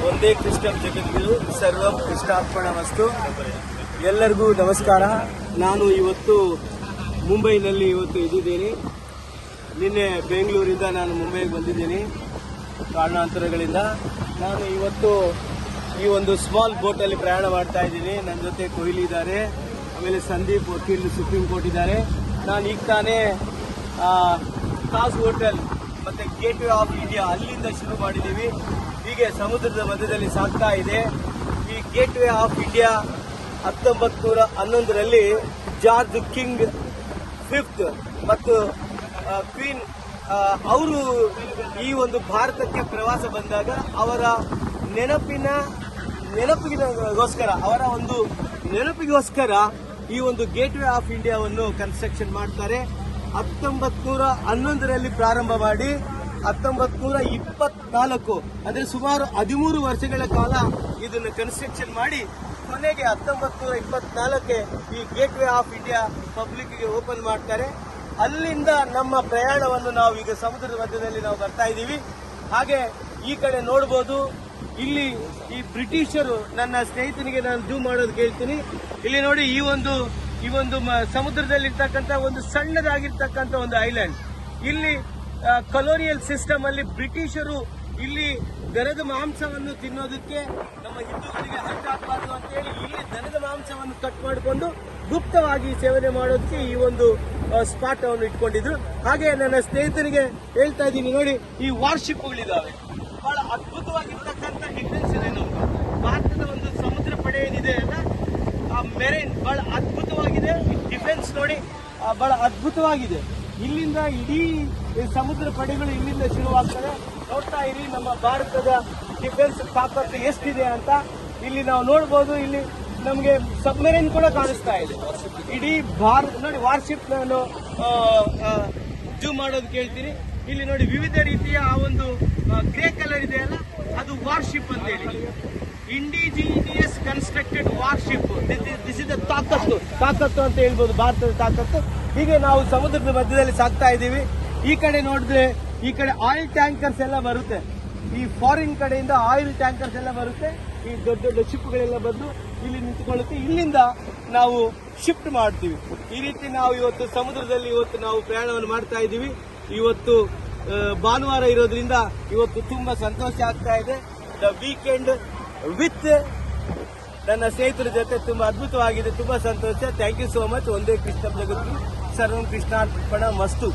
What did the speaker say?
ಒಂದೇ ಕೃಷ್ಣಂ ಜಗದ್ಗುರು ಸರ್ವಂ ಕೃಷ್ಣಾರ್ಪಣಮಸ್ತು. ಎಲ್ಲರಿಗೂ ನಮಸ್ಕಾರ. ನಾನು ಇವತ್ತು ಮುಂಬೈನಲ್ಲಿ ಇದ್ದಿದ್ದೀನಿ. ನಿನ್ನೆ ಬೆಂಗಳೂರಿಂದ ನಾನು ಮುಂಬೈಗೆ ಬಂದಿದ್ದೀನಿ ಕಾರಣಾಂತರಗಳಿಂದ. ನಾನು ಇವತ್ತು ಈ ಒಂದು ಸ್ಮಾಲ್ ಬೋಟಲ್ಲಿ ಪ್ರಯಾಣ ಮಾಡ್ತಾ ಇದ್ದೀನಿ. ನನ್ನ ಜೊತೆ ಕೊಹ್ಲಿ ಇದ್ದಾರೆ, ಆಮೇಲೆ ಸಂದೀಪ್ ವಕೀಲ್ ಸುಪ್ರೀಂ ಕೋರ್ಟ್ ಇದ್ದಾರೆ. ನಾನು ಈಗ ತಾನೇ ತಾಜ್ ಹೋಟೆಲ್ ಮತ್ತು ಗೇಟ್ ವೇ ಆಫ್ ಇಂಡಿಯಾ ಅಲ್ಲಿಂದ ಶುರು ಮಾಡಿದ್ದೀವಿ. ಹೀಗೆ ಸಮುದ್ರದ ಮಧ್ಯದಲ್ಲಿ ಸಾಗ್ತಾ ಇದೆ. ಈ ಗೇಟ್ ವೇ ಆಫ್ ಇಂಡಿಯಾ 1911ರಲ್ಲಿ ಜಾರ್ಜ್ ಕಿಂಗ್ ಫಿಫ್ತ್ ಮತ್ತು ಕ್ವೀನ್ ಅವರು ಈ ಒಂದು ಭಾರತಕ್ಕೆ ಪ್ರವಾಸ ಬಂದಾಗ ಅವರ ನೆನಪಿಗೋಸ್ಕರ ಈ ಒಂದು ಗೇಟ್ ವೇ ಆಫ್ ಇಂಡಿಯಾವನ್ನು ಕನ್ಸ್ಟ್ರಕ್ಷನ್ ಮಾಡ್ತಾರೆ. 1911ರಲ್ಲಿ ಪ್ರಾರಂಭ ಮಾಡಿ 1924 ಅಂದರೆ ಸುಮಾರು 13 ವರ್ಷಗಳ ಕಾಲ ಇದನ್ನು ಕನ್ಸ್ಟ್ರಕ್ಷನ್ ಮಾಡಿ ಕೊನೆಗೆ 1924ಕ್ಕೆ ಈ ಗೇಟ್ ವೇ ಆಫ್ ಇಂಡಿಯಾ ಪಬ್ಲಿಕ್ಗೆ ಓಪನ್ ಮಾಡ್ತಾರೆ. ಅಲ್ಲಿಂದ ನಮ್ಮ ಪ್ರಯಾಣವನ್ನು ನಾವು ಈಗ ಸಮುದ್ರದ ಮಧ್ಯದಲ್ಲಿ ನಾವು ಬರ್ತಾ ಇದ್ದೀವಿ. ಹಾಗೆ ಈ ಕಡೆ ನೋಡಬಹುದು, ಇಲ್ಲಿ ಈ ಬ್ರಿಟಿಷರು, ನನ್ನ ಸ್ನೇಹಿತನಿಗೆ ನಾನು ಜೂಮ್ ಮಾಡೋದು ಕೇಳ್ತೀನಿ. ಇಲ್ಲಿ ನೋಡಿ, ಈ ಒಂದು ಸಮುದ್ರದಲ್ಲಿರ್ತಕ್ಕಂಥ ಒಂದು ಸಣ್ಣದಾಗಿರ್ತಕ್ಕಂಥ ಒಂದು ಐಲ್ಯಾಂಡ್. ಇಲ್ಲಿ ಕಲೋನಿಯಲ್ ಸಿಸ್ಟಮ್ ಅಲ್ಲಿ ಬ್ರಿಟಿಷರು ಇಲ್ಲಿ ದನದ ಮಾಂಸವನ್ನು ತಿನ್ನೋದಕ್ಕೆ ನಮ್ಮ ಹಿಂದೂಗಳಿಗೆ ಹಟ್ಟಾಗಬಾರ್ದು ಅಂತ ಹೇಳಿ ಇಲ್ಲಿ ದನದ ಮಾಂಸವನ್ನು ಕಟ್ ಮಾಡಿಕೊಂಡು ಗುಪ್ತವಾಗಿ ಸೇವನೆ ಮಾಡೋದಕ್ಕೆ ಈ ಒಂದು ಸ್ಪಾಟ್ ಅನ್ನು ಇಟ್ಕೊಂಡಿದ್ರು. ಹಾಗೆ ನನ್ನ ಸ್ನೇಹಿತನಿಗೆ ಹೇಳ್ತಾ ಇದ್ದೀನಿ, ನೋಡಿ, ಈ ವಾರ್ಶಿಪ್ಗಳಿದಾವೆ. ಬಹಳ ಅದ್ಭುತವಾಗಿರ್ತಕ್ಕಂಥ ಡಿಫೆನ್ಸ್ ಇದೆ ನಮ್ದು. ಭಾರತದ ಒಂದು ಸಮುದ್ರ ಪಡೆ ಏನಿದೆ ಅಲ್ಲ, ಆ ಮೆರೈನ್ ಬಹಳ ಅದ್ಭುತವಾಗಿದೆ. ಡಿಫೆನ್ಸ್ ನೋಡಿ ಬಹಳ ಅದ್ಭುತವಾಗಿದೆ. ಇಲ್ಲಿಂದ ಇಡೀ ಸಮುದ್ರ ಪಡೆಗಳು ಇಲ್ಲಿಂದ ಶುರುವಾಗ್ತದೆ. ನೋಡ್ತಾ ಇರಿ ನಮ್ಮ ಭಾರತದ ಡಿಫೆನ್ಸ್ ತಾಕತ್ತು ಎಷ್ಟಿದೆ ಅಂತ. ಇಲ್ಲಿ ನಾವು ನೋಡಬಹುದು, ಇಲ್ಲಿ ನಮಗೆ ಸಬ್ಮೆರೈನ್ ಕೂಡ ಕಾಣಿಸ್ತಾ ಇದೆ. ಇಡೀ ಭಾರತ ನೋಡಿ, ವಾರ್ಶಿಪ್ ನಾನು ಜೂಮ್ ಮಾಡೋದು ಕೇಳ್ತೀನಿ. ಇಲ್ಲಿ ನೋಡಿ, ವಿವಿಧ ರೀತಿಯ ಆ ಒಂದು ಗ್ರೇ ಕಲರ್ ಇದೆ ಅಲ್ಲ, ಅದು ವಾರ್ಶಿಪ್ ಅಂತ ಹೇಳಿ. Indigenous constructed warship. This is the ತಾಕತ್ತು ಅಂತ ಹೇಳ್ಬೋದು, ಭಾರತದ ತಾಕತ್ತು. ಹೀಗೆ ನಾವು ಸಮುದ್ರದ ಮಧ್ಯದಲ್ಲಿ ಸಾಗ್ತಾ ಇದ್ದೀವಿ. ಈ ಕಡೆ ನೋಡಿದ್ರೆ ಈ ಕಡೆ ಆಯಿಲ್ ಟ್ಯಾಂಕರ್ಸ್ ಎಲ್ಲ ಬರುತ್ತೆ. ಈ ಫಾರಿನ್ ಕಡೆಯಿಂದ ಆಯಿಲ್ ಟ್ಯಾಂಕರ್ಸ್ ಎಲ್ಲ ಬರುತ್ತೆ. ಈ ದೊಡ್ಡ ದೊಡ್ಡ ಶಿಪ್ಗಳೆಲ್ಲ ಬಂದು ಇಲ್ಲಿ ನಿಂತುಕೊಳ್ಳುತ್ತೆ. ಇಲ್ಲಿಂದ ನಾವು ಶಿಫ್ಟ್ ಮಾಡ್ತೀವಿ. ಈ ರೀತಿ ನಾವು ಇವತ್ತು ಸಮುದ್ರದಲ್ಲಿ ನಾವು ಪ್ರಯಾಣವನ್ನು ಮಾಡ್ತಾ ಇದ್ದೀವಿ. ಇವತ್ತು ಭಾನುವಾರ ಇರೋದ್ರಿಂದ ಇವತ್ತು ತುಂಬಾ ಸಂತೋಷ ಆಗ್ತಾ ಇದೆ. ದ ವೀಕೆಂಡ್ ವಿತ್ ನನ್ನ ಸ್ನೇಹಿತರ ಜೊತೆ ತುಂಬಾ ಅದ್ಭುತವಾಗಿದೆ, ತುಂಬಾ ಸಂತೋಷ. Thank you so much. ಒಂದೇ ಕೃಷ್ಣ ಜಗದ್ಗುರು ಸರ್ವಂ ಕೃಷ್ಣಾರ್ಪಣ ಮಸ್ತು.